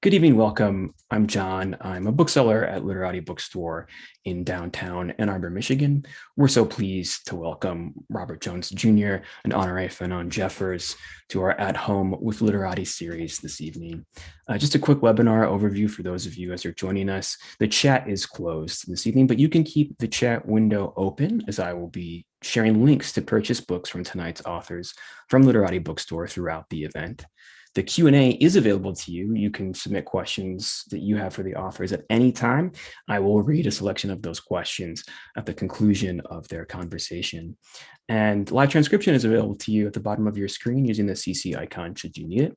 Good evening, welcome. I'm John. I'm a bookseller at Literati bookstore in downtown Ann Arbor, Michigan. We're so pleased to welcome Robert Jones Jr. and Honorée Fanonne Jeffers to our At Home with Literati series this evening. Just a quick webinar overview for those of you as you're joining us. The chat is closed this evening, but you can keep the chat window open as I will be sharing links to purchase books from tonight's authors from Literati bookstore throughout the event. The Q&A is available to you. You can submit questions that you have for the authors at any time. I will read a selection of those questions at the conclusion of their conversation. And live transcription is available to you at the bottom of your screen using the CC icon should you need it.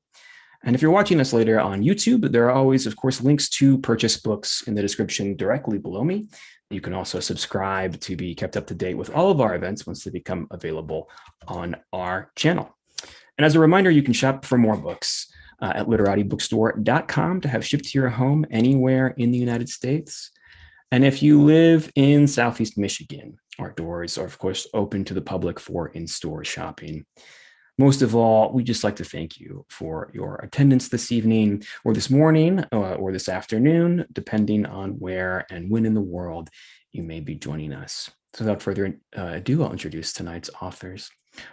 And if you're watching us later on YouTube, there are always, of course, links to purchase books in the description directly below me. You can also subscribe to be kept up to date with all of our events once they become available on our channel. And as a reminder, you can shop for more books at literatibookstore.com to have shipped to your home anywhere in the United States. And if you live in Southeast Michigan, our doors are, of course, open to the public for in-store shopping. Most of all, we just like to thank you for your attendance this evening or this morning or this afternoon, depending on where and when in the world you may be joining us. So without further ado, I'll introduce tonight's authors.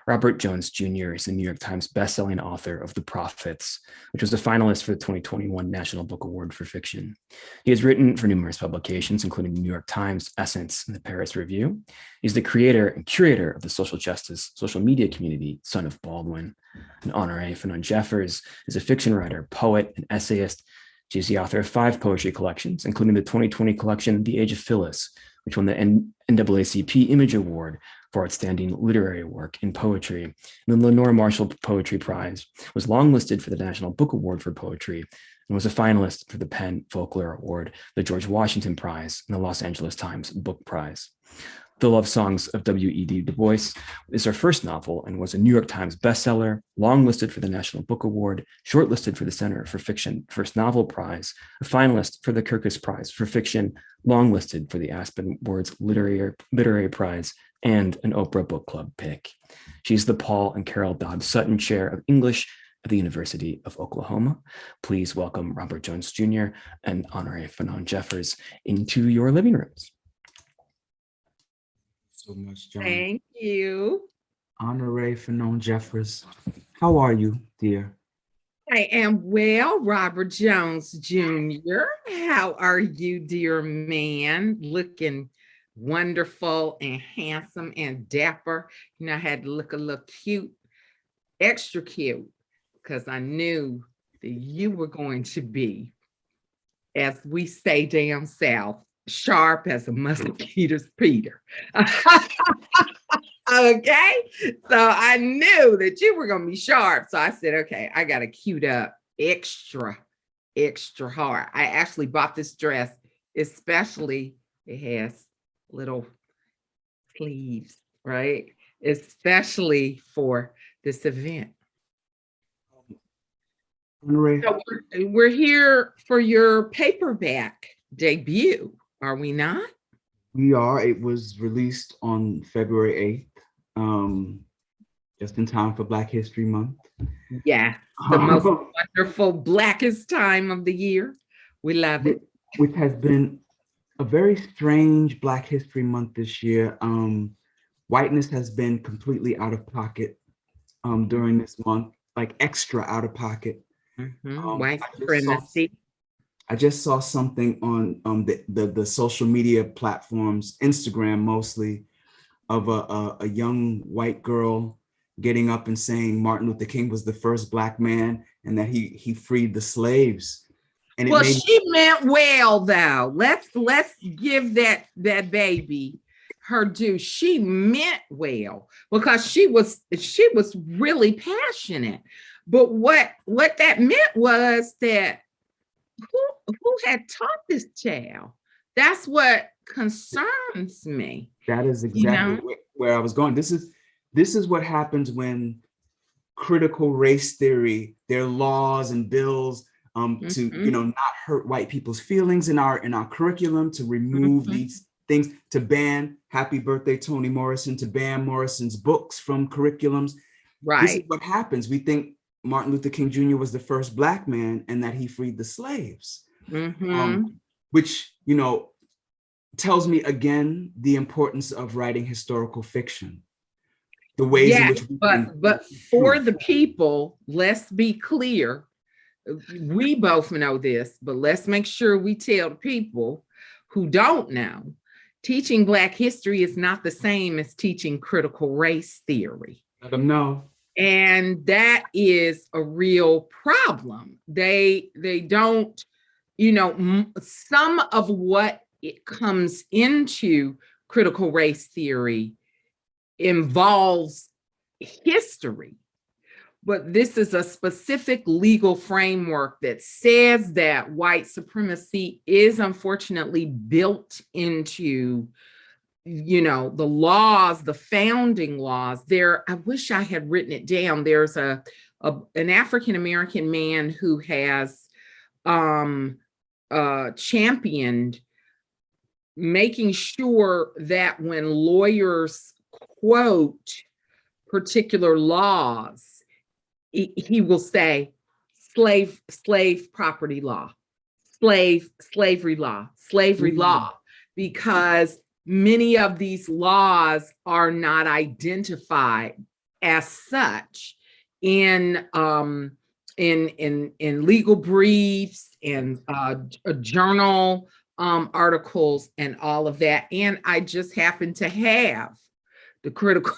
Robert Jones Jr. is the New York Times bestselling author of The Prophets, which was a finalist for the 2021 National Book Award for Fiction. He has written for numerous publications, including the New York Times, Essence, and the Paris Review. He's the creator and curator of the social justice, social media community, Son of Baldwin. And Honorée Fanonne Jeffers is a fiction writer, poet, and essayist. She's the author of 5 poetry collections, including the 2020 collection, The Age of Phyllis, which won the NAACP Image Award for outstanding literary work in poetry. And the Lenore Marshall Poetry Prize was longlisted for the National Book Award for Poetry and was a finalist for the PEN Folklore Award, the George Washington Prize, and the Los Angeles Times Book Prize. The Love Songs of W.E.B. Du Bois is her first novel and was a New York Times bestseller, longlisted for the National Book Award, shortlisted for the Center for Fiction First Novel Prize, a finalist for the Kirkus Prize for Fiction, longlisted for the Aspen Words Literary Prize, and an Oprah Book Club pick. She's the Paul and Carol Dobbs Sutton Chair of English at the University of Oklahoma. Please welcome Robert Jones Jr. and Honorée Fanonne Jeffers into your living rooms. So much, John. Thank you. Honorée Fanonne Jeffers, how are you, dear? I am well, Robert Jones Jr. How are you, dear man? Looking wonderful and handsome and dapper. You know, I had to look a little cute, extra cute, because I knew that you were going to be, as we say down south, sharp as a musketeer's Peter. Okay, so I knew that you were going to be sharp. So I said, okay, I got to cute up extra hard. I actually bought this dress, especially it has little sleeves, right? Especially for this event. So we're here for your paperback debut, are we not? We are. It was released on February 8th, just in time for Black History Month. Yeah, the most wonderful, blackest time of the year. We love it. Which has been a very strange Black History Month this year. Whiteness has been completely out of pocket during this month, like extra out of pocket. White supremacy. I just saw something on the social media platforms, Instagram mostly, of a young white girl getting up and saying Martin Luther King was the first Black man and that he freed the slaves. And well, she meant well, though. Let's give that baby her due. She meant well because she was really passionate. But what that meant was that who had taught this child? That's what concerns me. That is exactly where I was going. This is what happens when critical race theory, their laws and bills to not hurt white people's feelings in our curriculum, to remove these things, to ban Happy Birthday Toni Morrison, to ban Morrison's books from curriculums. Right. This is what happens. We think Martin Luther King Jr. was the first Black man and that he freed the slaves, which, tells me again the importance of writing historical fiction. The ways in which but for the people, let's be clear. We both know this, but let's make sure we tell the people who don't know. Teaching Black history is not the same as teaching critical race theory. Let them know. And that is a real problem. They don't, some of what it comes into critical race theory involves history, but this is a specific legal framework that says that white supremacy is unfortunately built into, the laws, the founding laws. I wish I had written it down. There's an African-American man who has championed making sure that when lawyers quote particular laws, he will say slave property law, slavery law, because many of these laws are not identified as such in legal briefs and journal articles and all of that. And I just happen to have the critical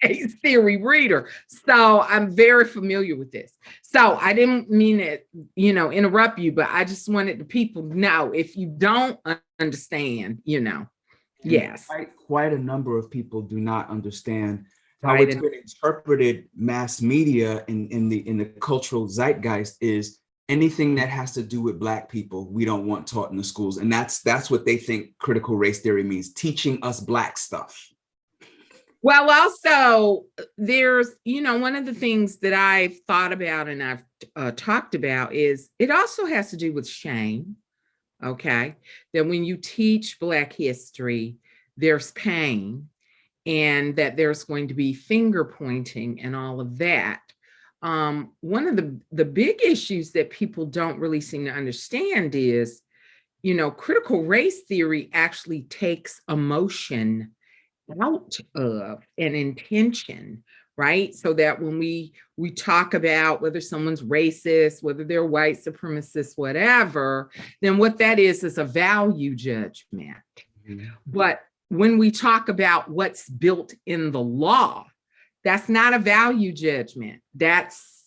race theory reader, so I'm very familiar with this. So I didn't mean to, interrupt you, but I just wanted the people to know, if you don't understand, yes. Quite a number of people do not understand how it's been interpreted. Mass media in the cultural zeitgeist is anything that has to do with Black people, we don't want taught in the schools. And that's what they think critical race theory means, teaching us Black stuff. Well, also, there's, one of the things that I've thought about and I've talked about is it also has to do with shame, okay? That when you teach Black history, there's pain, and that there's going to be finger pointing and all of that. One of the big issues that people don't really seem to understand is, critical race theory actually takes emotion out of an intention, right? So that when we talk about whether someone's racist, whether they're white supremacist, whatever, then what that is a value judgment. But when we talk about what's built in the law, that's not a value judgment. That's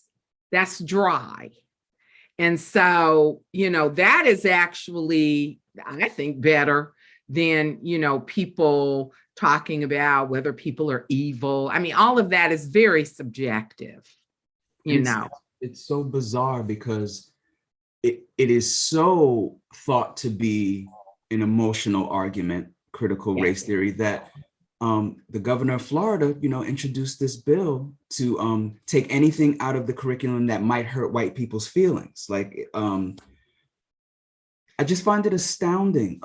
dry. And so, that is actually, I think, better than, people talking about whether people are evil. I mean, all of that is very subjective, It's so bizarre because it is so thought to be an emotional argument, critical race theory, that the governor of Florida, introduced this bill to take anything out of the curriculum that might hurt white people's feelings. Like, I just find it astounding.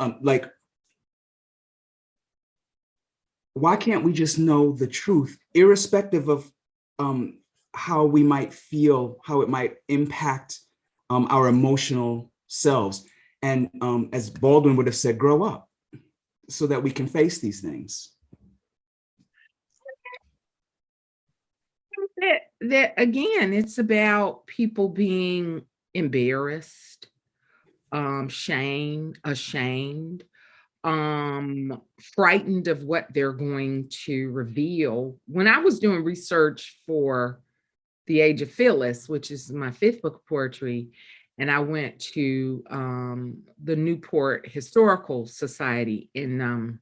Why can't we just know the truth, irrespective of how we might feel, how it might impact our emotional selves? And as Baldwin would have said, grow up so that we can face these things. That again, it's about people being embarrassed, ashamed, frightened of what they're going to reveal. When I was doing research for The Age of Phyllis, which is my 5th book of poetry, and I went to the Newport Historical Society in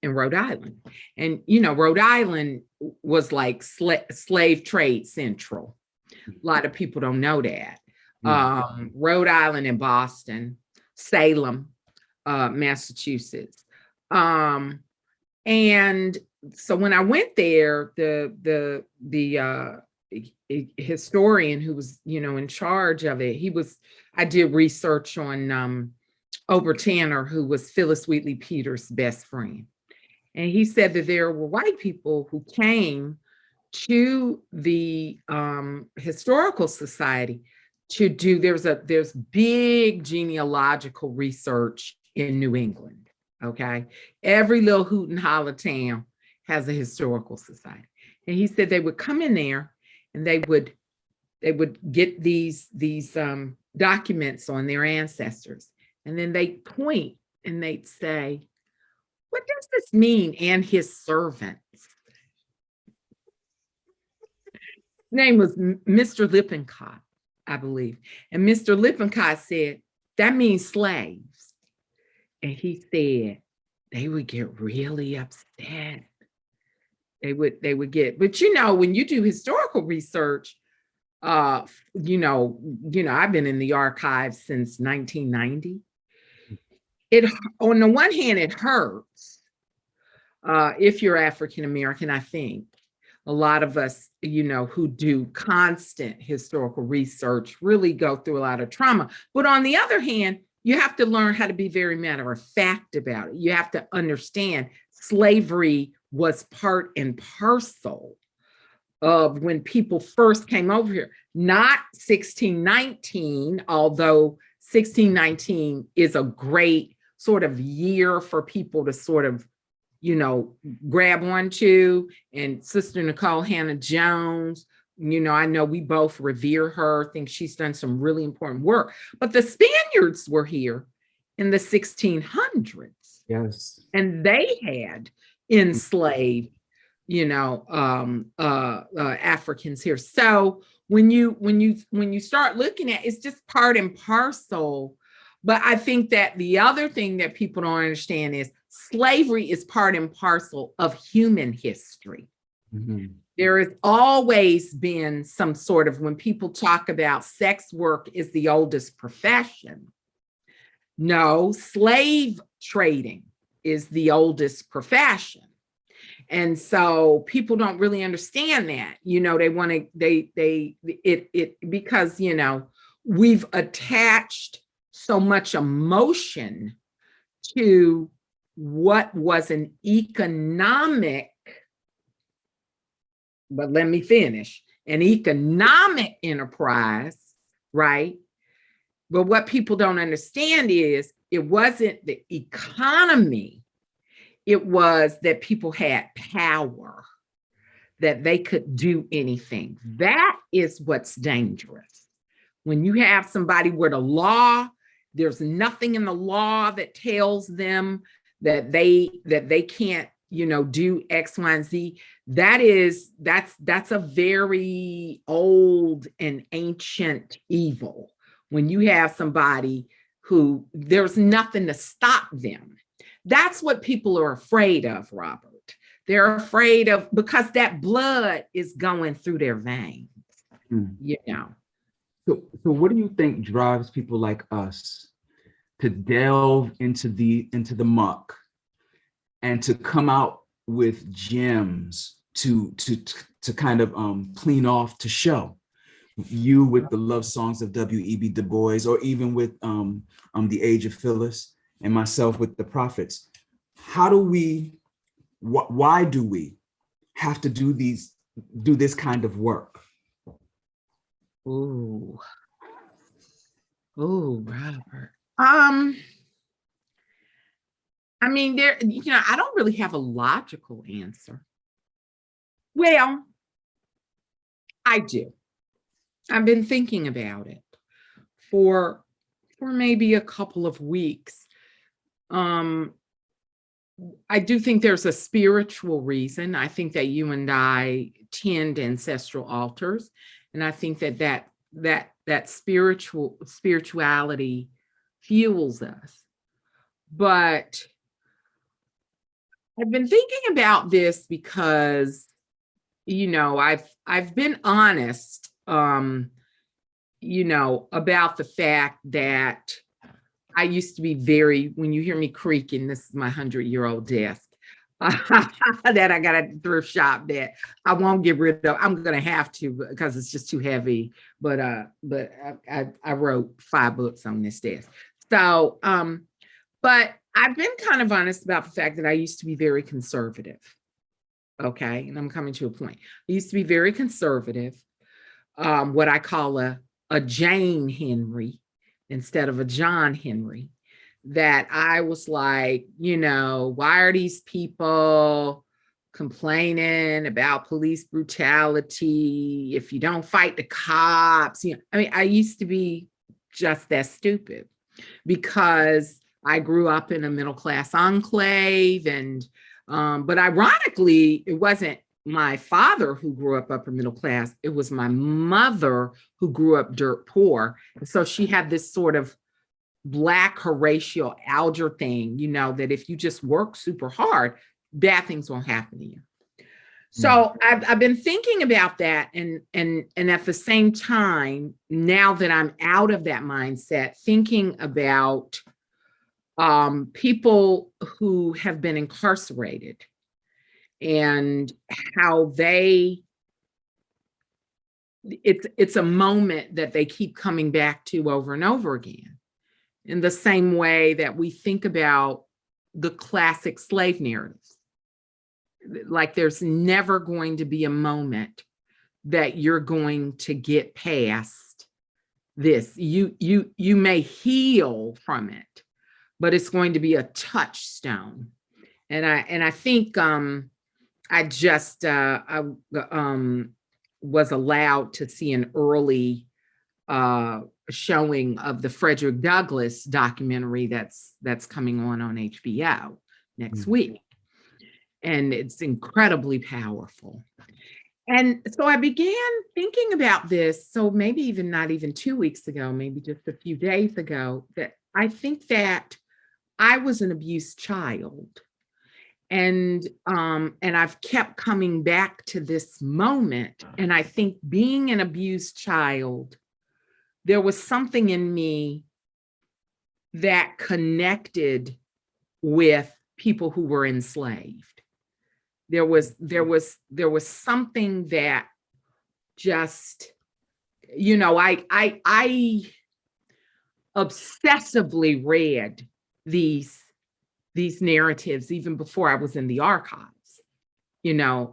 Rhode Island. And, Rhode Island was like slave trade central. A lot of people don't know that. Rhode Island and Boston, Salem, Massachusetts. And so when I went there, the historian who was, in charge of it, I did research on Ober Tanner, who was Phyllis Wheatley Peters' best friend. And he said that there were white people who came to the Historical Society to do, there's big genealogical research in New England, okay? Every little hoot and holler town has a historical society. And he said they would come in there and they would get these documents on their ancestors. And then they point and they'd say, what does this mean? And his servants. His name was Mr. Lippincott, I believe. And Mr. Lippincott said, that means slaves. And he said, they would get really upset. They would get, but when you do historical research, I've been in the archives since 1990. It, on the one hand, it hurts if you're African American. I think a lot of us, who do constant historical research really go through a lot of trauma. But on the other hand, you have to learn how to be very matter of fact about it. You have to understand slavery was part and parcel of when people first came over here, not 1619, although 1619 is a great sort of year for people to sort of, grab onto. And Sister Nicole Hannah-Jones, I know we both revere her, think she's done some really important work. But the Spaniards were here in the 1600s. Yes. And they had enslaved Africans here. So when you start looking at, it's just part and parcel. But I think that the other thing that people don't understand is slavery is part and parcel of human history. Mm-hmm. There has always been some sort of, when people talk about sex work is the oldest profession. No, slave trading is the oldest profession. And so people don't really understand that, they want to, because, we've attached so much emotion to what was an economic, but let me finish, an economic enterprise, right? But what people don't understand is it wasn't the economy. It was that people had power, that they could do anything. That is what's dangerous. When you have somebody where the law, there's nothing in the law that tells them that they can't, do X, Y, and Z. That's a very old and ancient evil. When you have somebody who there's nothing to stop them. That's what people are afraid of, Robert. They're afraid of, because that blood is going through their veins, So what do you think drives people like us to delve into the muck and to come out with gems to kind of clean off, to show? You with the love songs of W.E.B. Du Bois, or even with The Age of Phyllis, and myself with the prophets. How do we, why do we have to do this kind of work? Ooh, Robert. I mean, I don't really have a logical answer. Well, I do. I've been thinking about it for maybe a couple of weeks. I do think there's a spiritual reason. I think that you and I tend ancestral altars, and I think that spirituality fuels us. But I've been thinking about this because, I've been honest, about the fact that I used to be when you hear me creaking, this is my 100-year-old desk that I got a thrift shop that I won't get rid of. I'm going to have to, because it's just too heavy. But I wrote 5 books on this desk. So, but I've been kind of honest about the fact that I used to be very conservative. Okay, and I'm coming to a point. I used to be very conservative, what I call a Jane Henry instead of a John Henry. That I was like, why are these people complaining about police brutality if you don't fight the cops? I used to be just that stupid because I grew up in a middle class enclave, and but ironically, it wasn't my father who grew up upper middle class. It was my mother who grew up dirt poor. So she had this sort of Black Horatio Alger thing, that if you just work super hard, bad things won't happen to you. So I've been thinking about that, and at the same time, now that I'm out of that mindset, thinking about people who have been incarcerated and how it's a moment that they keep coming back to over and over again, in the same way that we think about the classic slave narratives. Like there's never going to be a moment that you're going to get past this. You may heal from it, but it's going to be a touchstone. And I think I just was allowed to see an early showing of the Frederick Douglass documentary that's coming on HBO next week. And it's incredibly powerful. And so I began thinking about this. So maybe even not even 2 weeks ago, maybe just a few days ago, that I think that I was an abused child. And I've kept coming back to this moment. And I think being an abused child, there was something in me that connected with people who were enslaved. There was something that just, I obsessively read these narratives even before I was in the archives.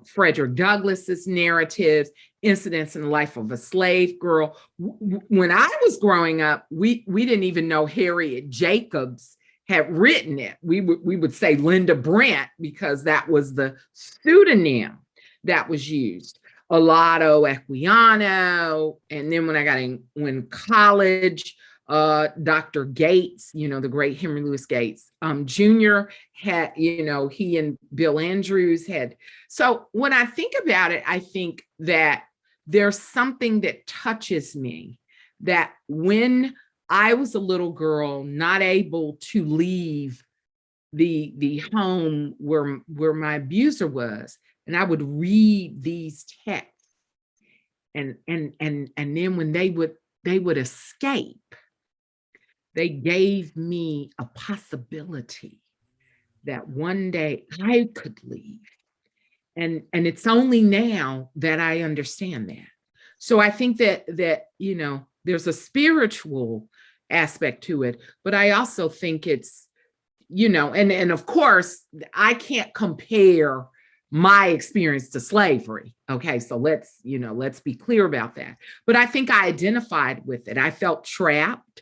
Frederick Douglass's narratives, Incidents in the Life of a Slave Girl. When I was growing up, we didn't even know Harriet Jacobs had written it. We would say Linda Brent because that was the pseudonym that was used. Olaudah Equiano, and then when college, Dr. Gates, the great Henry Louis Gates Jr. had, he and Bill Andrews had. So when I think about it, I think that there's something that touches me, that when I was a little girl, not able to leave the home where my abuser was, and I would read these texts, and then when they would escape, they gave me a possibility that one day I could leave. And it's only now that I understand that. So I think that there's a spiritual aspect to it, but I also think it's, and of course, I can't compare my experience to slavery. Okay, so let's be clear about that. But I think I identified with it. I felt trapped.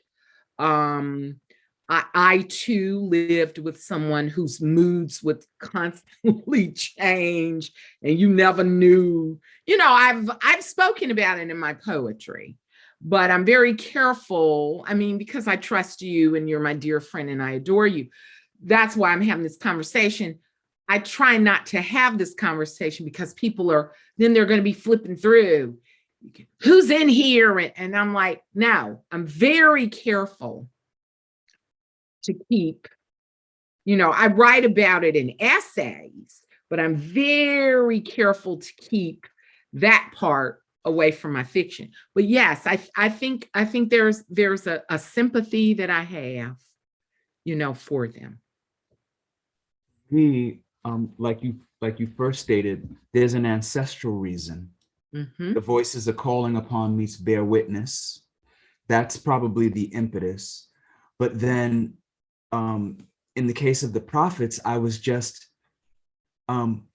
I too lived with someone whose moods would constantly change, and you never knew. I've spoken about it in my poetry, but I'm very careful. I mean, because I trust you and you're my dear friend and I adore you. That's why I'm having this conversation. I try not to have this conversation because people then they're going to be flipping through. Who's in here? And I'm like, no, I'm very careful to keep, I write about it in essays, but I'm very careful to keep that part away from my fiction. But yes, I think there's a sympathy that I have, for them. Like you first stated, there's an ancestral reason. Mm-hmm. The voices are calling upon me to bear witness. That's probably the impetus. But then in the case of the prophets, I was just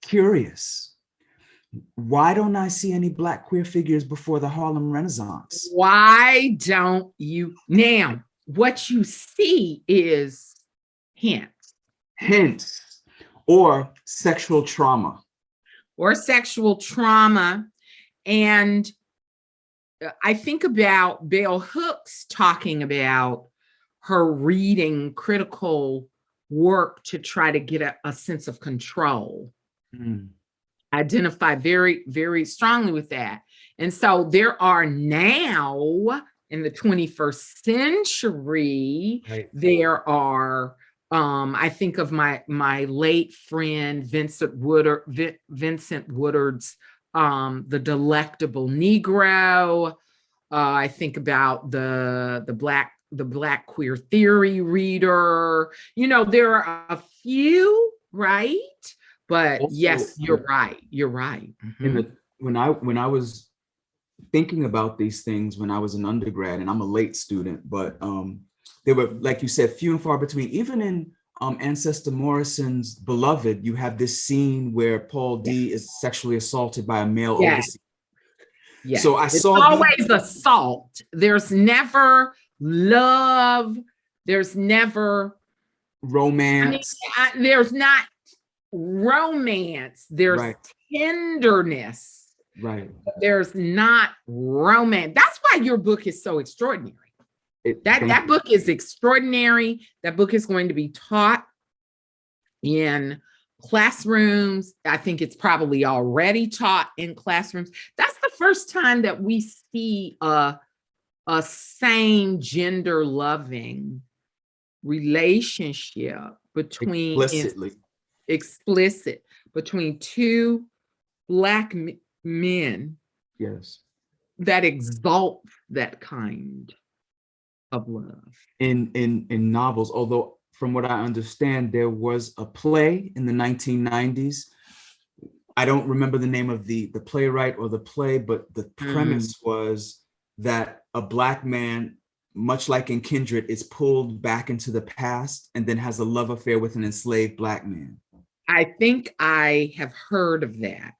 curious. Why don't I see any Black queer figures before the Harlem Renaissance? Why don't you? Now, what you see is hints. Hints or sexual trauma. Or sexual trauma. And I think about Bell Hooks talking about her reading critical work to try to get a sense of control. Identify very, very strongly with that. And so there are now in the 21st century, there are, I think of my late friend, Vincent Woodard's The Delectable Negro. I think about the Black queer theory reader. You know, there are a few, right? But also, yes, you're right. You're right. When I was thinking about these things when I was an undergrad, and I'm a late student, but they were, like you said, few and far between. Even in Ancestor Morrison's Beloved, you have this scene where Paul D is sexually assaulted by a male overseer. Yes. So it's always assault. There's never love. There's never romance. There's not romance. There's tenderness. Right. There's not romance. That's why your book is so extraordinary. That book is extraordinary. That book is going to be taught in classrooms. I think it's probably already taught in classrooms. That's the first time that we see a same gender loving relationship between explicit between two Black men. Yes. That exalt that kind of love. In novels, although from what I understand, there was a play in the 1990s. I don't remember the name of the playwright or the play, but the premise was that a Black man, much like in Kindred, is pulled back into the past and then has a love affair with an enslaved Black man. I think I have heard of that.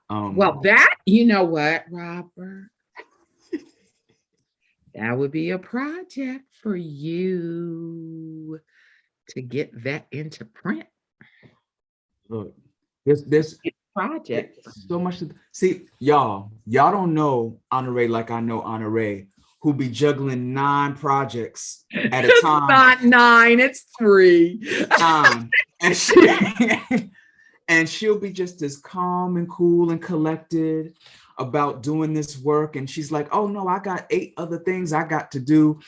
Well, that, you know what, Robert? That would be a project for you to get that into print. Look, this project. So much to see, y'all don't know Honorée like I know Honorée, who be juggling 9 projects at a time. It's not 9, it's 3. And she'll be just as calm and cool and collected about doing this work. And she's like, oh no, I got 8 other things I got to do.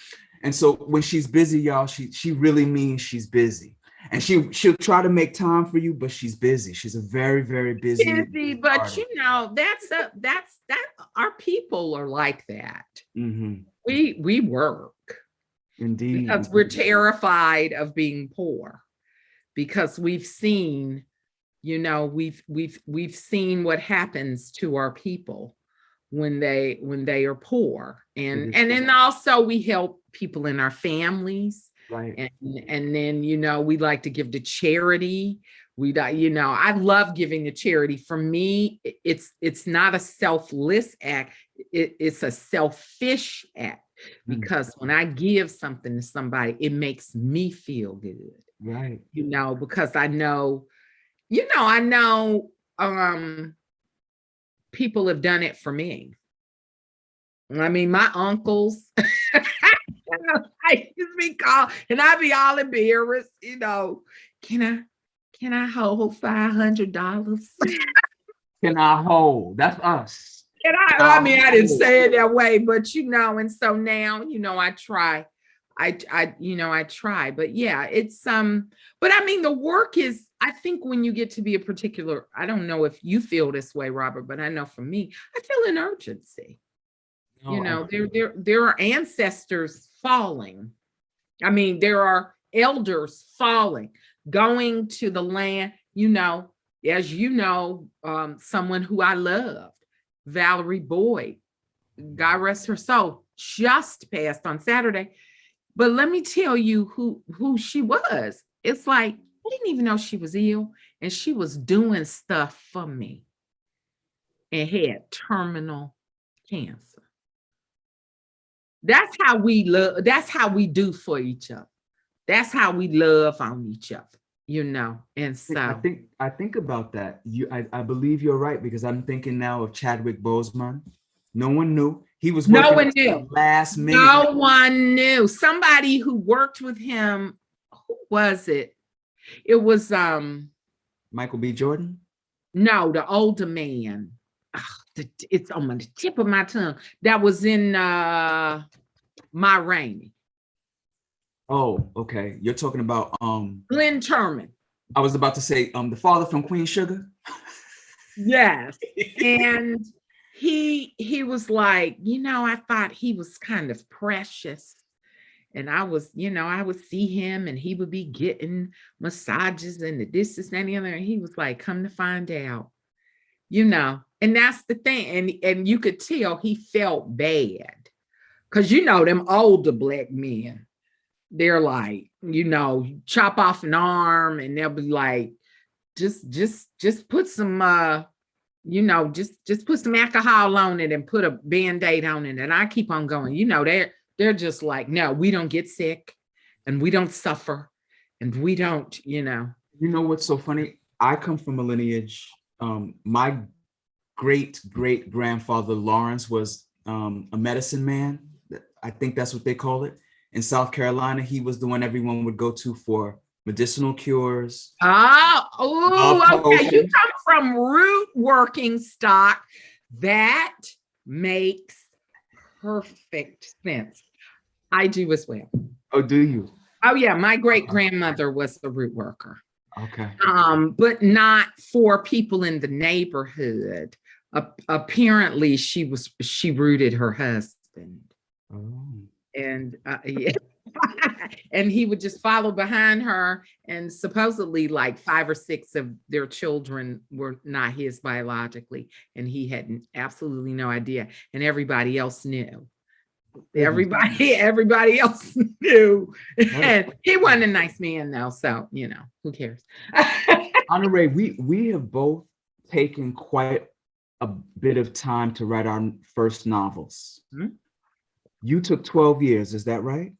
And so when she's busy, y'all, she really means she's busy. And she'll try to make time for you, but she's busy. She's a very, very busy. But artist. You know, that's our people are like that. Mm-hmm. We work. Indeed. Because we're terrified of being poor. Because we've seen, you know, we've seen what happens to our people when they are poor. And then also we help people in our families. Right. And then, you know, we like to give to charity. You know, I love giving to charity. For me, it's not a selfless act. It's a selfish act, because when I give something to somebody, it makes me feel good. Right. You know, because I know people have done it for me. I mean, my uncles, I used to be called, and I'd be all embarrassed, you know, can I hold $500? Can I hold? That's us. I mean, I didn't say it that way, but you know, and so now, you know, I try. I try, but yeah, it's but I mean, the work is, I think when you get to be a particular, I don't know if you feel this way, Robert, but I know for me, I feel an urgency. No, you know, there are ancestors falling. I mean, there are elders falling, going to the land, you know, as you know, someone who I loved, Valerie Boyd, God rest her soul, just passed on Saturday. But let me tell you who she was. It's like, I didn't even know she was ill, and she was doing stuff for me. and had terminal cancer. That's how we love. That's how we do for each other. That's how we love on each other, you know. And so I think about that. I believe you're right, because I'm thinking now of Chadwick Boseman. No one knew. He was no working one at the knew. last minute. No one knew. Somebody who worked with him, who was it? It was Michael B. Jordan? no, the older man. It's on the tip of my tongue. That was in Ma Rainey. Oh, okay. You're talking about Glenn Turman. I was about to say the father from Queen Sugar. Yes. And he was like, you know, I thought he was kind of precious. And I was, you know, I would see him and he would be getting massages and this, and the other. And he was like, come to find out, you know, and that's the thing. And you could tell he felt bad, because, you know, them older Black men, they're like, you know, chop off an arm and they'll be like, just put some, you know, just put some alcohol on it and put a Band-Aid on it. And I keep on going, you know, they're just like, no, we don't get sick and we don't suffer and we don't, you know. You know what's so funny? I come from a lineage. My great grandfather Lawrence was a medicine man. I think that's what they call it. In South Carolina, he was the one everyone would go to for medicinal cures. Oh, okay. You come from root working stock. That makes perfect sense. I do as well. Oh, do you? Oh, yeah. My great grandmother was a root worker. Okay. But not for people in the neighborhood. Apparently, she rooted her husband. Oh. And yeah. And he would just follow behind her, and supposedly like 5 or 6 of their children were not his biologically, and he had absolutely no idea, and everybody else knew. Everybody else knew. And he wasn't a nice man though, so you know, who cares? Honorée, we have both taken quite a bit of time to write our first novels. Mm-hmm. You took 12 years, is that right?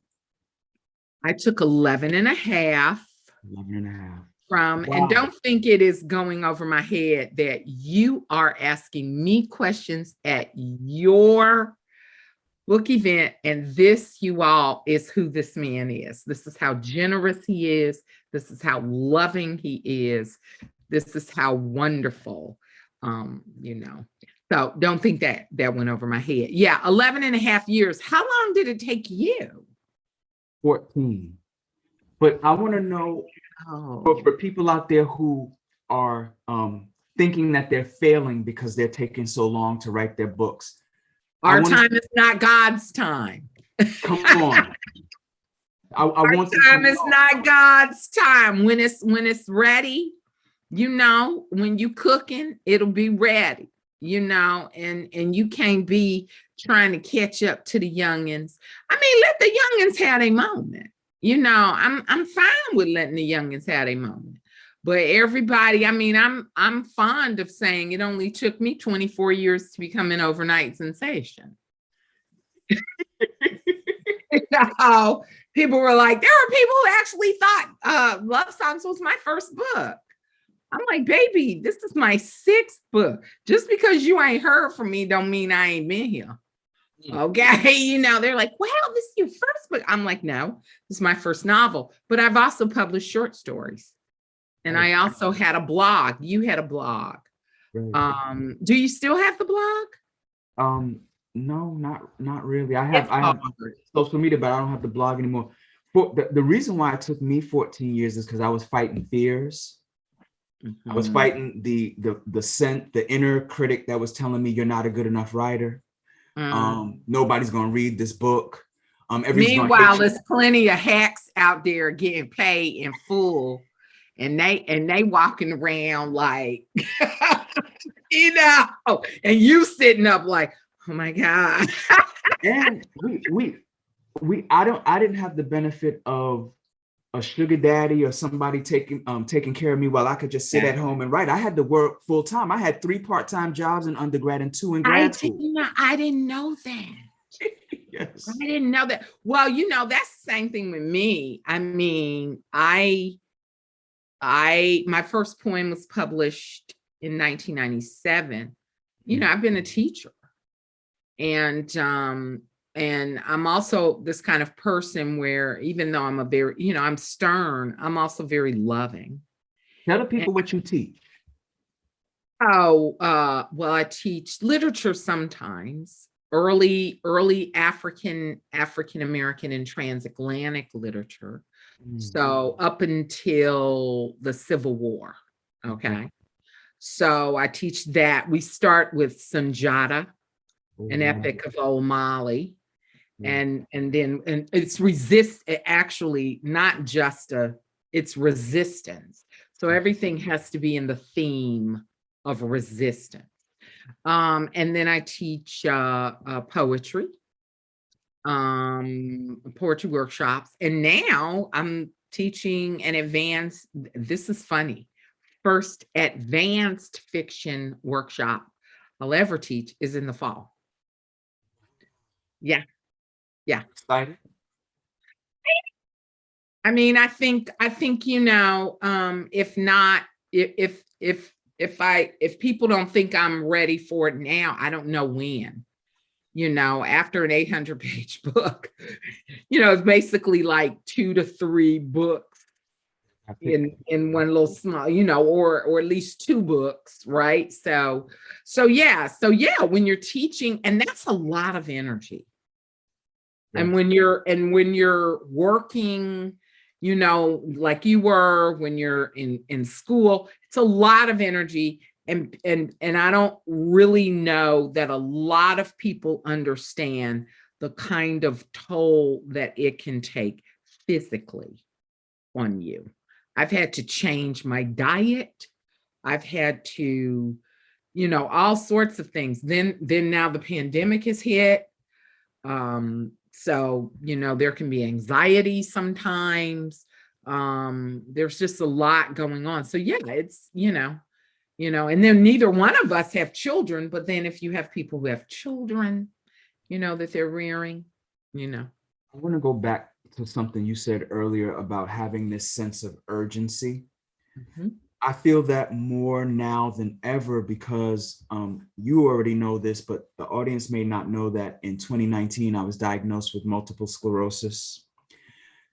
I took 11 and a half. 11 and a half. Wow. And don't think it is going over my head that you are asking me questions at your book event, and this, you all, is who this man is. This is how generous he is. This is how loving he is. This is how wonderful, you know. So don't think that went over my head. Yeah, 11 and a half years. How long did it take you? 14. But I want to know, for people out there who are thinking that they're failing because they're taking so long to write their books. Our time is not God's time. Come on. Our time is not God's time. When it's ready, you know, when you cooking, it'll be ready. You know, and you can't be trying to catch up to the youngins. I mean, let the youngins have a moment. You know, I'm fine with letting the youngins have a moment. But everybody, I mean, I'm fond of saying it only took me 24 years to become an overnight sensation. You know, people were like, there are people who actually thought Love Songs was my first book. I'm like, baby, this is my 6th book. Just because you ain't heard from me don't mean I ain't been here. Okay. You know, they're like, well, this is your first book. I'm like, no, this is my first novel. But I've also published short stories. And I also had a blog. You had a blog. Right. Do you still have the blog? No, not really. I have social media, but I don't have the blog anymore. But the reason why it took me 14 years is because I was fighting fears. Mm-hmm. I was fighting the inner critic that was telling me you're not a good enough writer. Nobody's gonna read this book. Meanwhile, there's plenty of hacks out there getting paid in full, and they walking around like, you know, and you sitting up like, oh my God. And I didn't have the benefit of a sugar daddy or somebody taking care of me while I could just sit at home and write. I had to work full time. I had 3 part-time jobs in undergrad and 2 in grad school. I didn't know that. Yes. I didn't know that. Well, that's the same thing with me. I mean, my first poem was published in 1997. I've been a teacher, and I'm also this kind of person where even though I'm a very, I'm stern, I'm also very loving. Tell the people what you teach. Well, I teach literature sometimes, early African American and transatlantic literature. So up until the Civil War. Okay. So I teach that. We start with Sanjata, an epic of old Mali. And then it's actually not just it's resistance. So everything has to be in the theme of resistance. And then I teach poetry workshops. And now I'm teaching an advanced, this is funny, first advanced fiction workshop I'll ever teach is in the fall. Yeah. Excited? I mean, I think, if not, if people don't think I'm ready for it now, I don't know when. After an 800-page book, it's basically like 2 to 3 books in one little small, or at least 2 books, right? So yeah, when you're teaching, and that's a lot of energy. Yes. And when you're working, like you were when you're in school, it's a lot of energy. And I don't really know that a lot of people understand the kind of toll that it can take physically on you. I've had to change my diet. I've had to, all sorts of things. Then now the pandemic has hit. So, there can be anxiety sometimes. There's just a lot going on. So yeah, it's, and then neither one of us have children, but then if you have people who have children, that they're rearing, I want to go back to something you said earlier about having this sense of urgency. Mm-hmm. I feel that more now than ever because you already know this, but the audience may not know that in 2019, I was diagnosed with multiple sclerosis.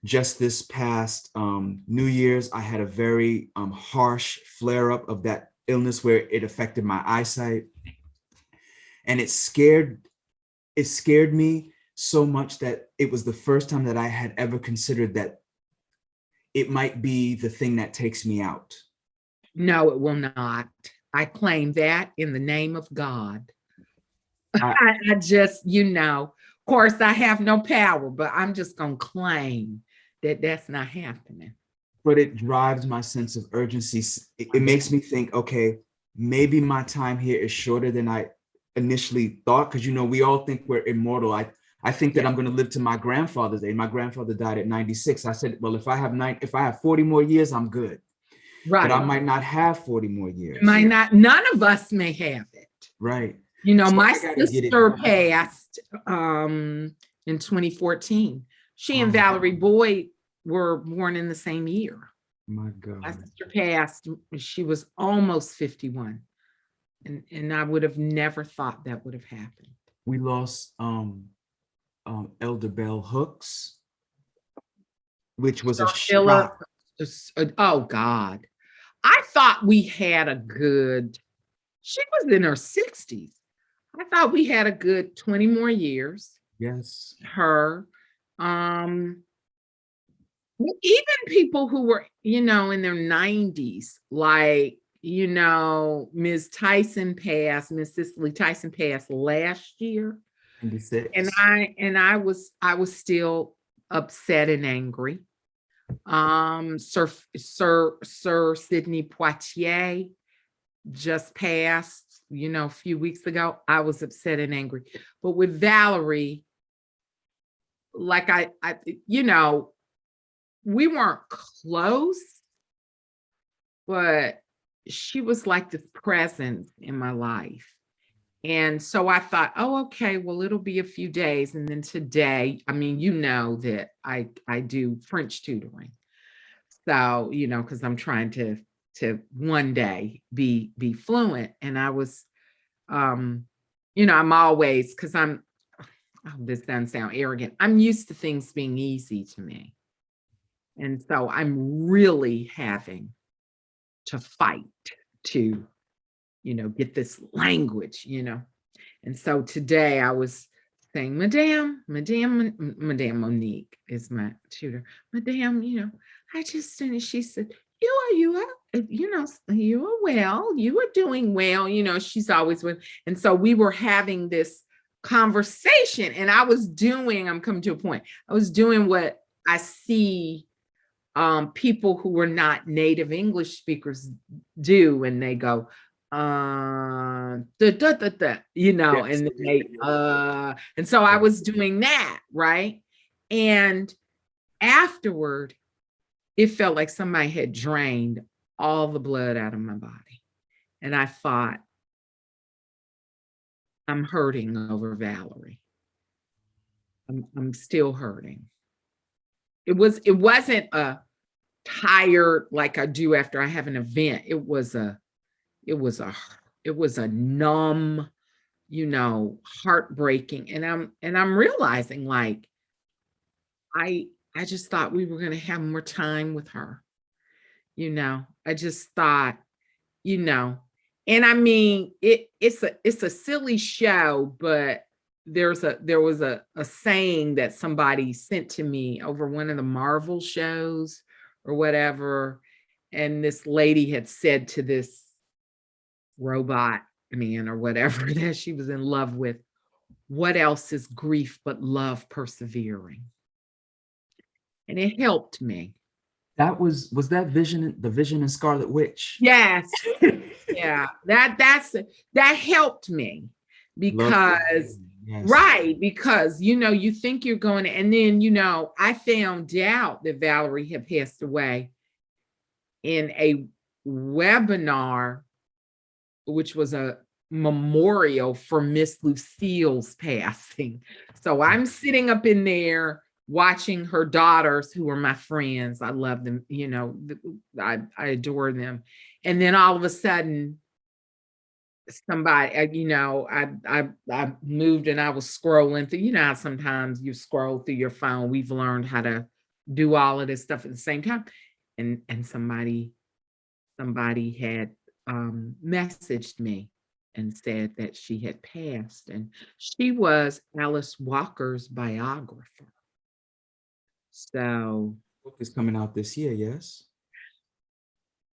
Just this past New Year's, I had a very harsh flare-up of that illness where it affected my eyesight. And it scared me so much that it was the first time that I had ever considered that it might be the thing that takes me out. No, it will not. I claim that in the name of God. I just, of course, I have no power, but I'm just going to claim that that's not happening. But it drives my sense of urgency. It makes me think, okay, maybe my time here is shorter than I initially thought, because, we all think we're immortal. I think that I'm going to live to my grandfather's age. My grandfather died at 96. I said, well, if I have 40 more years, I'm good. Right. But I might not have 40 more years. Might not. None of us may have it. Right. So my sister passed in 2014. She and Valerie Boyd were born in the same year. My God. My sister passed. She was almost 51. And I would have never thought that would have happened. We lost Elder Bell Hooks, which was a shock. Oh God. I thought we had she was in her 60s. I thought we had a good 20 more years. Yes. Her. Even people who were, in their 90s, like, Ms. Tyson passed, Miss Cicely Tyson passed last year. 96. And I was still upset and angry. Sir Sidney Poitier just passed, a few weeks ago. I was upset and angry. But with Valerie, like I we weren't close, but she was like this presence in my life. And so I thought, oh, okay, well, it'll be a few days. And then today, I mean, you know that I do French tutoring. So, because I'm trying to one day be fluent. And I was I'm always, because this doesn't sound arrogant. I'm used to things being easy to me. And so I'm really having to fight to, get this language, And so today I was saying, Madame Monique is my tutor. Madame, I just, and she said, you are, you are well, you are doing well, she's always with. And so we were having this conversation and I'm coming to a point. I was doing what I see people who are not native English speakers do, and they go, and Yes. and they and so I was doing that, right? And afterward, it felt like somebody had drained all the blood out of my body. And I thought, I'm hurting over Valerie. I'm still hurting. It wasn't a tired like I do after I have an event. It was a numb, heartbreaking. And I'm realizing, like, I just thought we were going to have more time with her. I just thought, and I mean, it's a silly show, but there was a saying that somebody sent to me over one of the Marvel shows or whatever. And this lady had said to this robot man or whatever that she was in love with, what else is grief but love persevering? And it helped me. That was that Vision, the Vision in Scarlet Witch? Yes. Yeah, that helped me because yes. Right, because you think you're going to, and then I found out that Valerie had passed away in a webinar, which was a memorial for Miss Lucille's passing. So I'm sitting up in there watching her daughters, who are my friends. I love them, I adore them. And then all of a sudden, somebody, I moved and I was scrolling through, how sometimes you scroll through your phone. We've learned how to do all of this stuff at the same time. And somebody had messaged me and said that she had passed, and she was Alice Walker's biographer. So book is coming out this year, yes?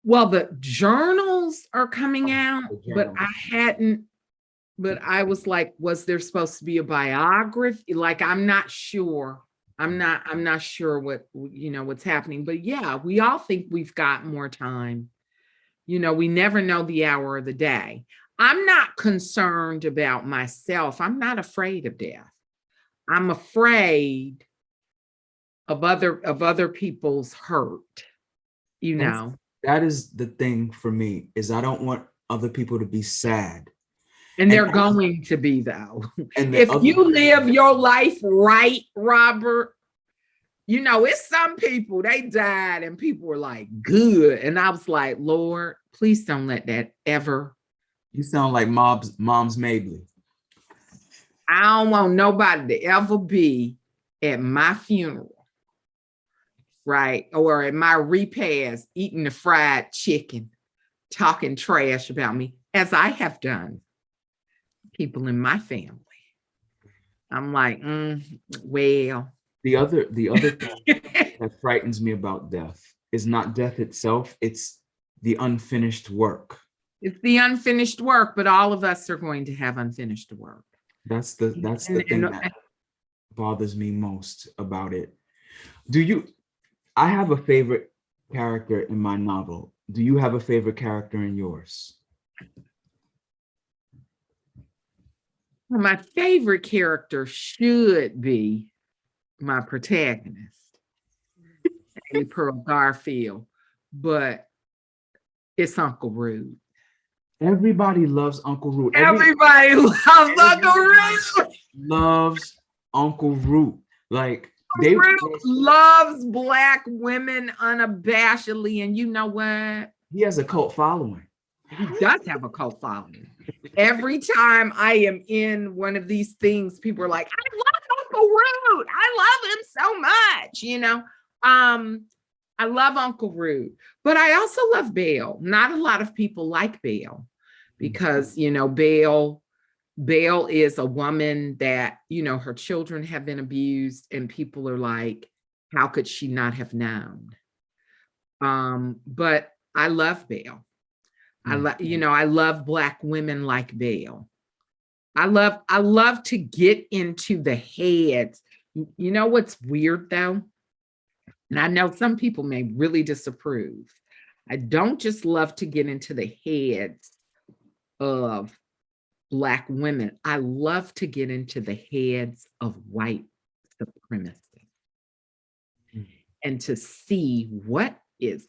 Well, the journals are coming out, but I was like, was there supposed to be a biography? Like, I'm not sure. I'm not sure what's happening, but yeah, we all think we've got more time. We never know the hour of the day. I'm not concerned about myself. I'm not afraid of death. I'm afraid of other people's hurt, That is the thing for me, is I don't want other people to be sad. And they're going to be, though. And if you live your life right, Robert, it's some people, they died and people were like, good. And I was like, Lord, please don't let that ever. You sound like Mom's Mabley. I don't want nobody to ever be at my funeral, right? Or at my repast, eating the fried chicken, talking trash about me, as I have done people in my family. I'm like, well. The other thing that frightens me about death is not death itself, it's the unfinished work. It's the unfinished work, but all of us are going to have unfinished work. That's the thing that bothers me most about it. I have a favorite character in my novel. Do you have a favorite character in yours? Well, my favorite character should be my protagonist. Really Pearl Garfield, but it's Uncle Rude. Everybody loves Uncle Root. Everybody loves Uncle Rude. Loves Uncle Root. Like they loves Black women unabashedly, and you know what? He has a cult following. He does have a cult following. Every time I am in one of these things, people are like, "I love Uncle Rude. I love him so much." You know, I love Uncle Rude, but I also love Belle. Not a lot of people like Belle because, you know, Belle is a woman that, you know, her children have been abused and people are like, how could she not have known? But I love Belle. I love Black women like Belle. I love to get into the heads. You know what's weird though? And I know some people may really disapprove. I don't just love to get into the heads of Black women. I love to get into the heads of white supremacists and to see what is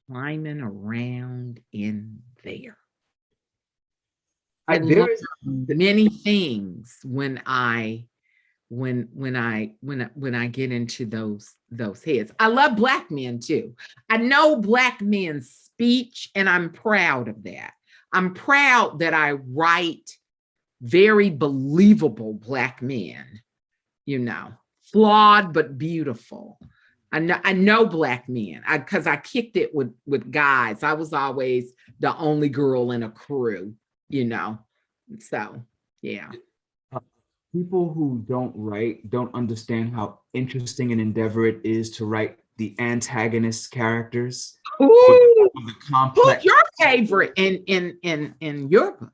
climbing around in there. I learn many things when I get into those heads. I love Black men too. I know Black men's speech, and I'm proud of that. I'm proud that I write very believable Black men, you know, flawed but beautiful. I know Black men because I kicked it with guys. I was always the only girl in a crew, you know. So yeah. People who don't write don't understand how interesting an endeavor it is to write the antagonist characters. Ooh, the complex. Who's your favorite in your book?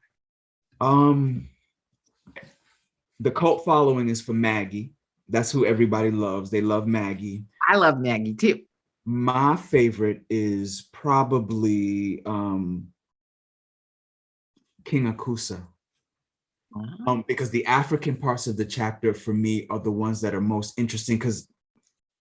The cult following is for Maggie. That's who everybody loves. They love Maggie. I love Maggie too. My favorite is probably King Akusa. Because the African parts of the chapter for me are the ones that are most interesting because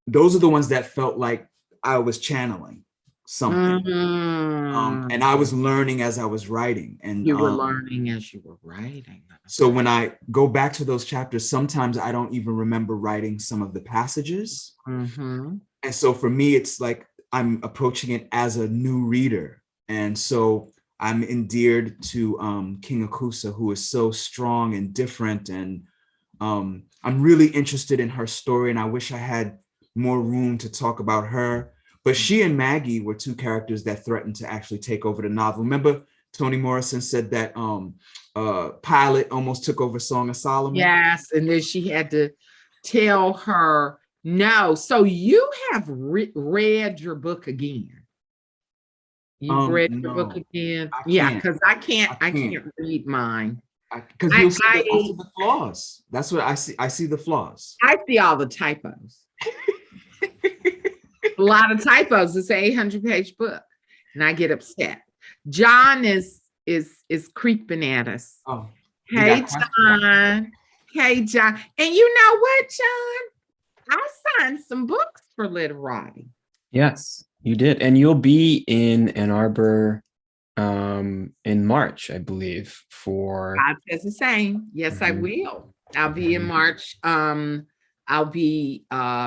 those are the ones that felt like I was channeling something. And I was learning as I was writing. And you were learning as you were writing. So when I go back to those chapters, sometimes I don't even remember writing some of the passages. And so for me, it's like I'm approaching it as a new reader. And so I'm endeared to King Akusa, who is so strong and different. And I'm really interested in her story. And I wish I had more room to talk about her. But she and Maggie were two characters that threatened to actually take over the novel. Remember, Toni Morrison said that Pilot almost took over Song of Solomon? Yes, and then she had to tell her no. So you have read your book again. You've read your book again? Yeah, because I can't read mine. Because you'll see the flaws. That's what I see. I see the flaws. I see all the typos. A lot of typos. It's an 800-page book, and I get upset. John is creeping at us. Oh, hey John. Hey John. And you know what, John? I signed some books for Literati. Yes, you did, and you'll be in Ann Arbor in March, I believe. For God says the same. Yes, I will. I'll be in March. I'll be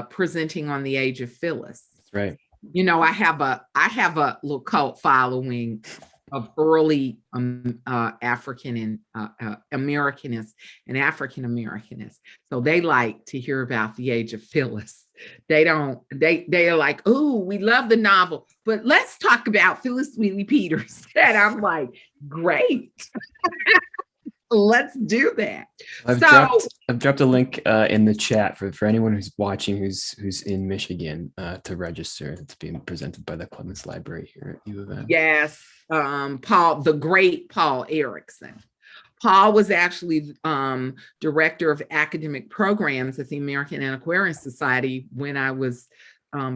presenting on the Age of Phyllis. That's right. You know, I have a little cult following of early African and Americanists and African Americanists. So they like to hear about the Age of Phyllis. They are like, oh, we love the novel, but let's talk about Phyllis Wheatley Peters. And I'm like, great. Let's do that. I've dropped a link in the chat for anyone who's watching who's in Michigan to register. It's being presented by the Clements Library here at U of M. Yes, Paul, the great Paul Erickson. Paul was actually director of academic programs at the American Antiquarian Society when I was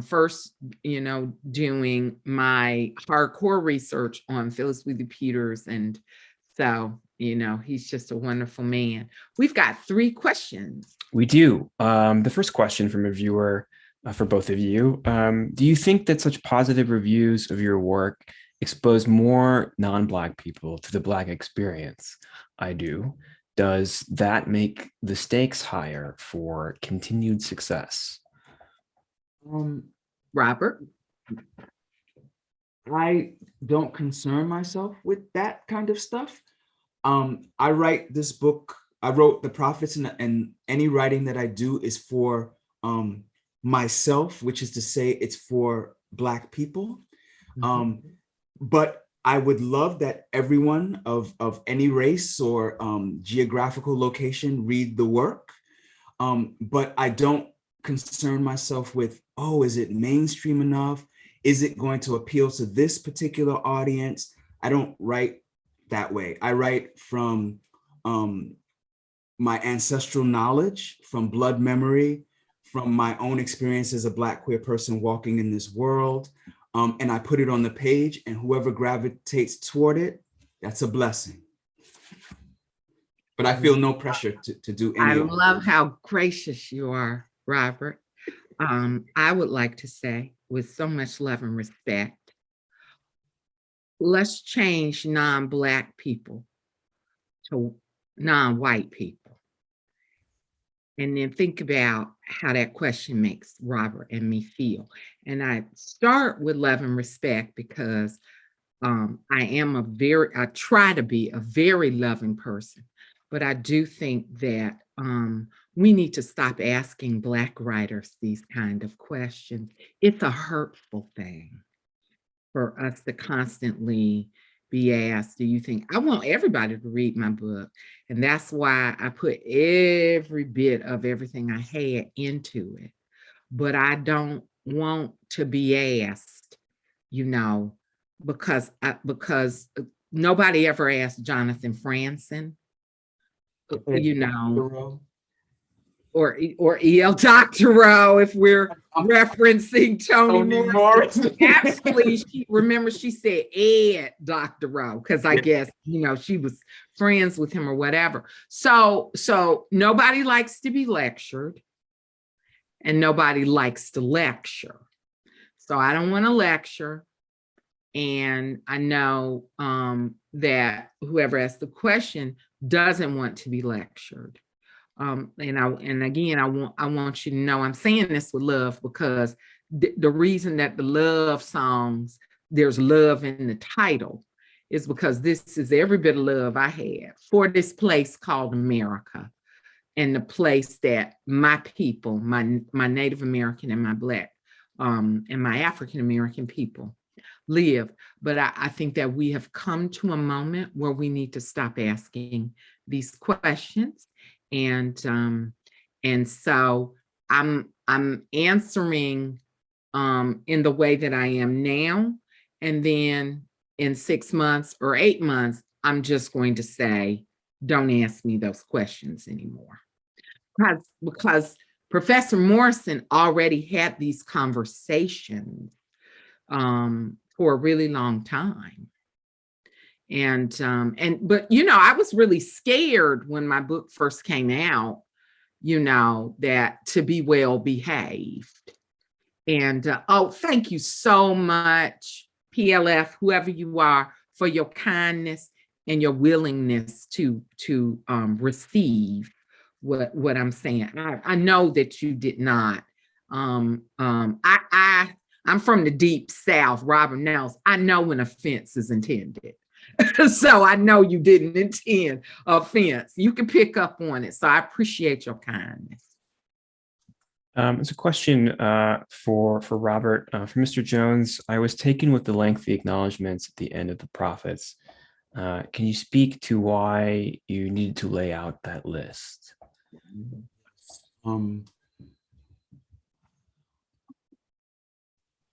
first, doing my hardcore research on Phyllis Wheatley Peters, and so. He's just a wonderful man. We've got 3 questions. We do. The first question from a viewer for both of you. Do you think that such positive reviews of your work expose more non-Black people to the Black experience? I do. Does that make the stakes higher for continued success? Um, Robert? I don't concern myself with that kind of stuff. I write this book. I wrote The Prophets, and any writing that I do is for myself, which is to say it's for Black people. But I would love that everyone of any race or geographical location read the work. But I don't concern myself with, oh, is it mainstream enough? Is it going to appeal to this particular audience? I don't write that way. I write from my ancestral knowledge, from blood memory, from my own experience as a Black queer person walking in this world. And I put it on the page, and whoever gravitates toward it, that's a blessing. But I feel no pressure to do any of it. I love how gracious you are, Robert. I would like to say, with so much love and respect, let's change non-Black people to non-white people. And then think about how that question makes Robert and me feel. And I start with love and respect because I try to be a very loving person, but I do think that we need to stop asking Black writers these kind of questions. It's a hurtful thing for us to constantly be asked, do you think? I want everybody to read my book. And that's why I put every bit of everything I had into it. But I don't want to be asked, because nobody ever asked Jonathan Franzen, or E.L. Doctorow, if we're referencing Toni Morrison. Actually, she said Ed Doctorow, because I guess, she was friends with him or whatever. So nobody likes to be lectured, and nobody likes to lecture. So I don't want to lecture. And I know that whoever asked the question doesn't want to be lectured. And again, I want you to know I'm saying this with love, because the reason that the love songs, there's love in the title, is because this is every bit of love I had for this place called America, and the place that my people, my Native American and my Black and my African American people live. But I think that we have come to a moment where we need to stop asking these questions. And so I'm answering in the way that I am now. And then in 6 months or 8 months, I'm just going to say, don't ask me those questions anymore. Because Professor Morrison already had these conversations for a really long time. But I was really scared when my book first came out, that to be well behaved. And thank you so much, PLF, whoever you are, for your kindness and your willingness to receive what I'm saying. I know that you did not. I'm from the deep South. Robert knows. I know when offense is intended. So I know you didn't intend offense. You can pick up on it. So I appreciate your kindness. It's a question for Robert. For Mr. Jones, I was taken with the lengthy acknowledgments at the end of The Prophets. Can you speak to why you needed to lay out that list?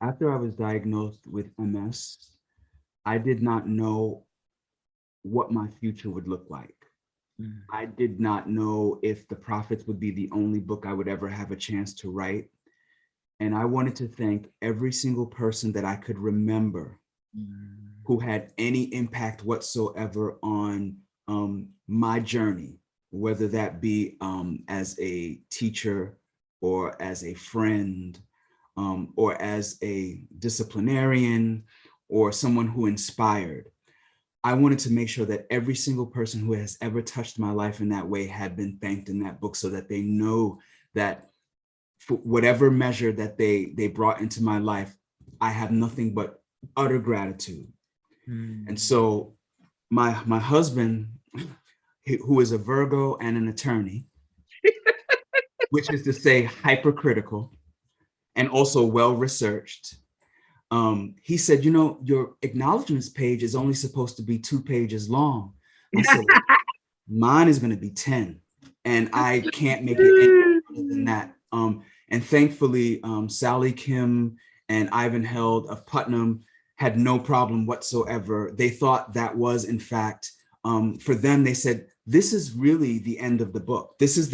After I was diagnosed with MS, I did not know what my future would look like. I did not know if The Prophets would be the only book I would ever have a chance to write. And I wanted to thank every single person that I could remember who had any impact whatsoever on my journey, whether that be as a teacher or as a friend or as a disciplinarian or someone who inspired. I wanted to make sure that every single person who has ever touched my life in that way had been thanked in that book, so that they know that for whatever measure that they brought into my life, I have nothing but utter gratitude. And so my husband, who is a Virgo and an attorney, which is to say hypercritical and also well-researched, he said, you know, your acknowledgements page is only supposed to be 2 pages long. I said, well, mine is going to be 10, and I can't make it any other than that. And thankfully, Sally Kim and Ivan Held of Putnam had no problem whatsoever. They thought that was, in fact, for them, they said, this is really the end of the book. This is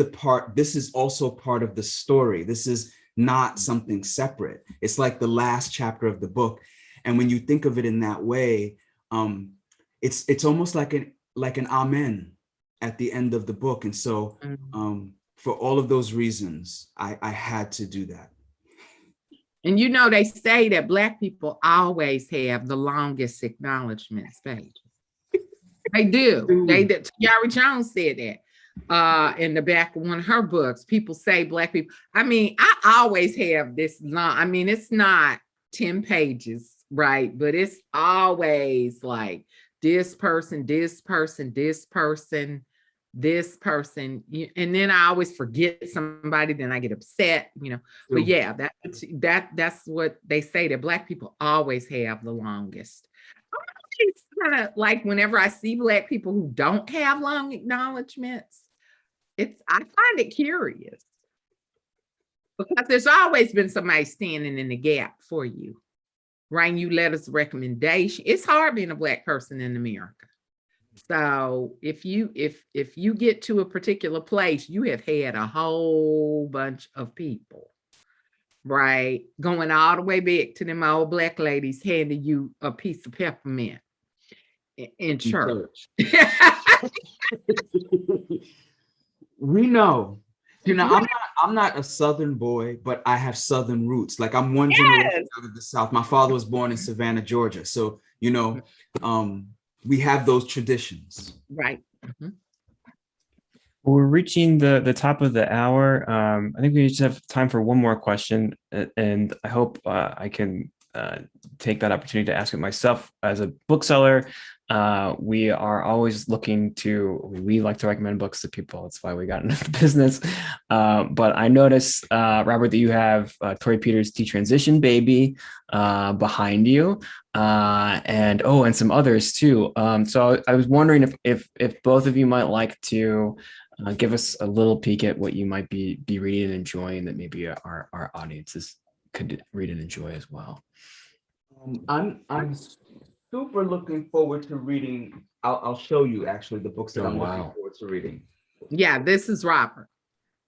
also part of the story. This is not something separate. It's like the last chapter of the book. And when you think of it in that way, it's almost like an amen at the end of the book. And so for all of those reasons, I had to do that. And you know, they say that Black people always have the longest acknowledgments page. They do. They did. Yari Jones said that in the back of one of her books. People say Black people. I mean, I always have this long. I mean, it's not 10 pages, right? But it's always like this person, this person, this person, this person. And then I always forget somebody, then I get upset, you know. But yeah, that's what they say, that Black people always have the longest. It's kind of like whenever I see Black people who don't have long acknowledgments, I find it curious, because there's always been somebody standing in the gap for you, writing you letters of recommendation. It's hard being a Black person in America. So if you get to a particular place, you have had a whole bunch of people, right, going all the way back to them old Black ladies handing you a piece of peppermint in church. We know, you know, I'm not a Southern boy, but I have Southern roots. Like, I'm one generation out of the South. My father was born in Savannah, Georgia. So, you know, we have those traditions. Right. We're reaching the top of the hour. I think we just have time for one more question, and I hope I can take that opportunity to ask it myself. As a bookseller, we are always we like to recommend books to people. That's why we got into the business. But I noticed, Robert, that you have Torrey Peters' Detransition Baby behind you, and some others too. So I was wondering if both of you might like to give us a little peek at what you might be reading and enjoying, that maybe our audiences could read and enjoy as well. I'm super looking forward to reading. I'll show you actually the books that I'm looking forward to reading. Yeah, this is Robert.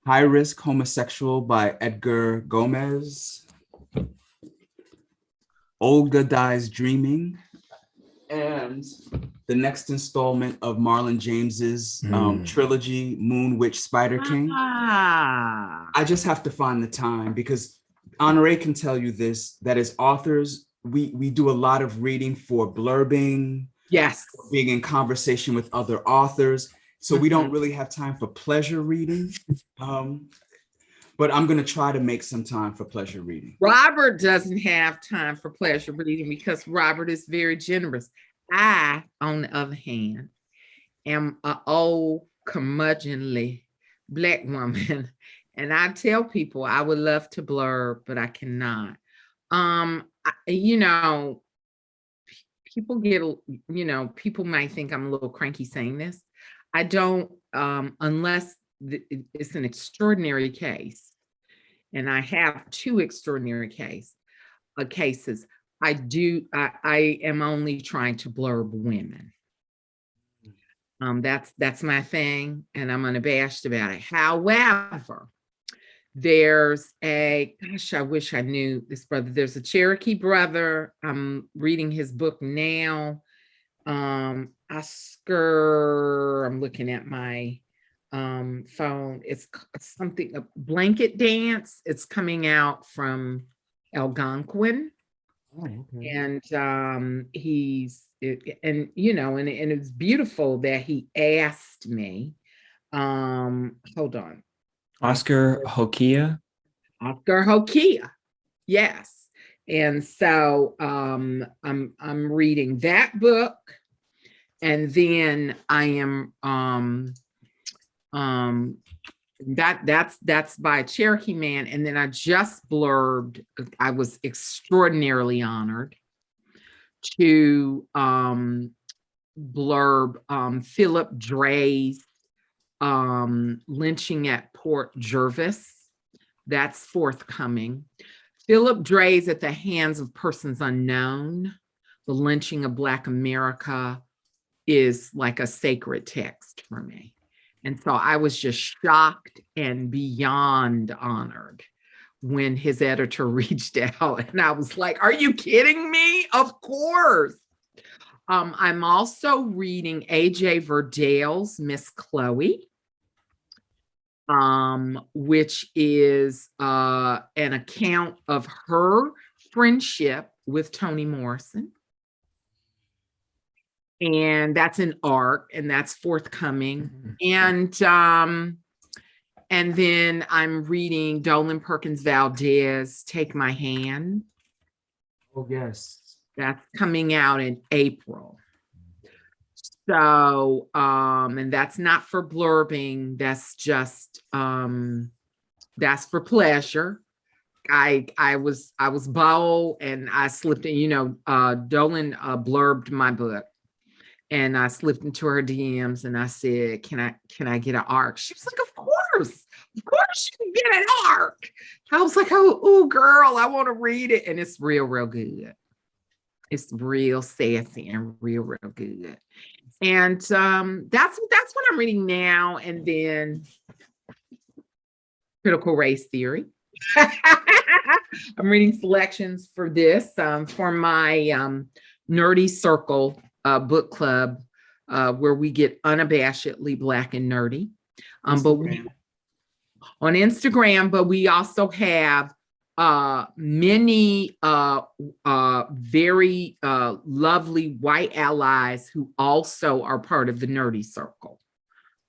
High Risk Homosexual by Edgar Gomez. Olga Dies Dreaming, and the next installment of Marlon James's trilogy, Moon Witch Spider King. I just have to find the time, because Honorée can tell you this, that as authors, we do a lot of reading for blurbing, being in conversation with other authors. So we don't really have time for pleasure reading. But I'm going to try to make some time for pleasure reading. Robert doesn't have time for pleasure reading because Robert is very generous. I, on the other hand, am an old, curmudgeonly Black woman. And I tell people I would love to blurb, but I cannot. You know, people people might think I'm a little cranky saying this. I don't, unless it's an extraordinary case, and I have 2 extraordinary cases. I am only trying to blurb women. That's my thing, and I'm unabashed about it. However, there's I wish I knew this brother. There's a Cherokee brother. I'm reading his book now. Oscar, I'm looking at my phone. It's something, a Blanket Dance. It's coming out from Algonquin. Oh, okay. And and it's beautiful that he asked me. Hold on. Oscar Hokia. Oscar Hokia. Yes. And so I'm reading that book, and then I am that's by a Cherokee man. And then I just blurbed, I was extraordinarily honored to blurb Philip Dre's lynching at Port Jervis. That's forthcoming. Philip Dre's At the Hands of Persons Unknown, the lynching of Black America, is like a sacred text for me. And so I was just shocked and beyond honored when his editor reached out, and I was like, are you kidding me? Of course. I'm also reading A.J. Verdale's Miss Chloe, which is an account of her friendship with Toni Morrison. And that's an arc, and that's forthcoming. And then I'm reading Dolan Perkins Valdez, Take My Hand. Oh, yes. That's coming out in April. So, and that's not for blurbing, that's just, that's for pleasure. I was bold, and I slipped in, Dolan blurbed my book, and I slipped into her DMs and I said, can I get an arc? She was like, of course you can get an arc. I was like, oh girl, I want to read it. And it's real good. It's real sassy and real good. And that's what I'm reading now. And then Critical Race Theory. I'm reading selections for this for my Nerdy Circle book club, where we get unabashedly Black and nerdy. On Instagram, but we also have many very lovely white allies who also are part of the Nerdy Circle,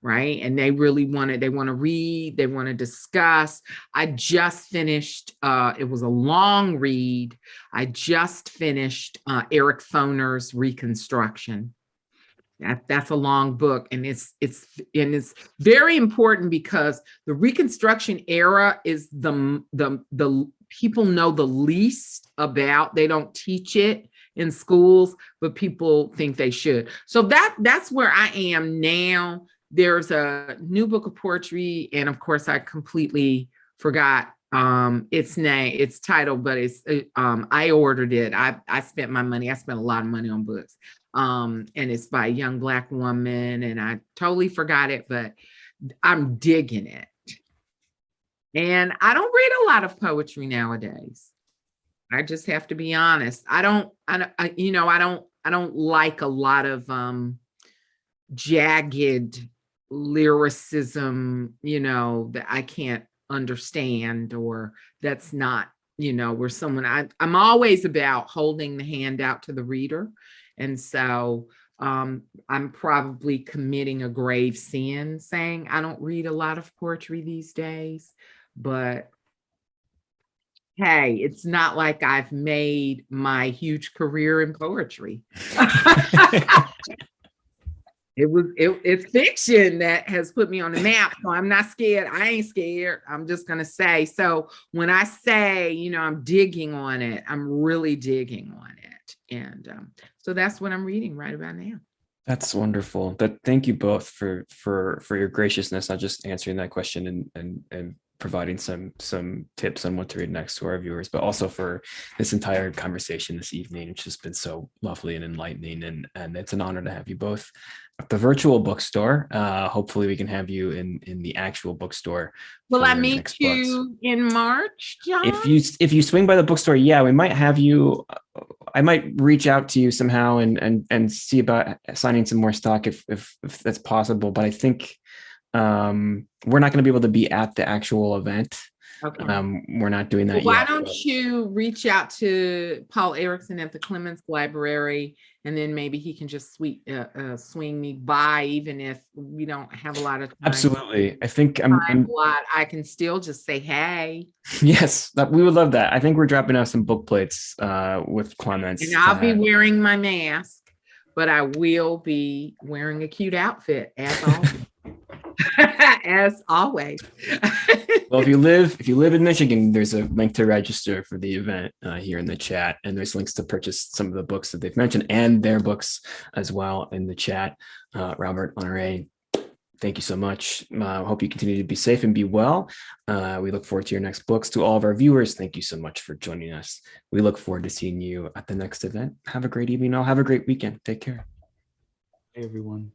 right? And they really want to read, they want to discuss. I just finished, it was a long read. I just finished Eric Foner's Reconstruction. That's a long book, and it's very important because the Reconstruction era is the people know the least about. They don't teach it in schools, but people think they should. So that's where I am now. There's a new book of poetry, and of course I completely forgot its name, its title, but it's I ordered it. I spent my money. I spent a lot of money on books. And it's by a young Black woman, and I totally forgot it, but I'm digging it. And I don't read a lot of poetry nowadays. I just have to be honest. I don't like a lot of jagged lyricism, that I can't understand, or that's not, where someone, I'm always about holding the hand out to the reader. And so I'm probably committing a grave sin saying I don't read a lot of poetry these days, but hey, it's not like I've made my huge career in poetry. It's fiction that has put me on the map. So I'm not scared. I ain't scared. I'm just going to say. So when I say, I'm digging on it, I'm really digging on it. And so that's what I'm reading right about now. That's wonderful. Thank you both for your graciousness, not just answering that question and providing some tips on what to read next to our viewers, but also for this entire conversation this evening, which has been so lovely and enlightening. And it's an honor to have you both at the virtual bookstore. Hopefully we can have you in the actual bookstore. Will I meet you in March, John? If you swing by the bookstore, yeah, we might have you. I might reach out to you somehow and see about signing some more stock if that's possible. But I think we're not going to be able to be at the actual event. Okay. We're not doing that Well, why yet. don't you reach out to Paul Erickson at the Clements Library, and then maybe he can just swing me by, even if we don't have a lot of time. Absolutely. I think I can still just say, hey. Yes, we would love that. I think we're dropping off some book plates with Clements. And I'll be wearing my mask, but I will be wearing a cute outfit as always. As always. Well, if you live in Michigan, there's a link to register for the event here in the chat, and there's links to purchase some of the books that they've mentioned and their books as well in the chat. Robert, Honorée, thank you so much. I hope you continue to be safe and be well. We look forward to your next books. To all of our viewers, thank you so much for joining us. We look forward to seeing you at the next event. Have a great evening. Have a great weekend. Take care. Hey, everyone.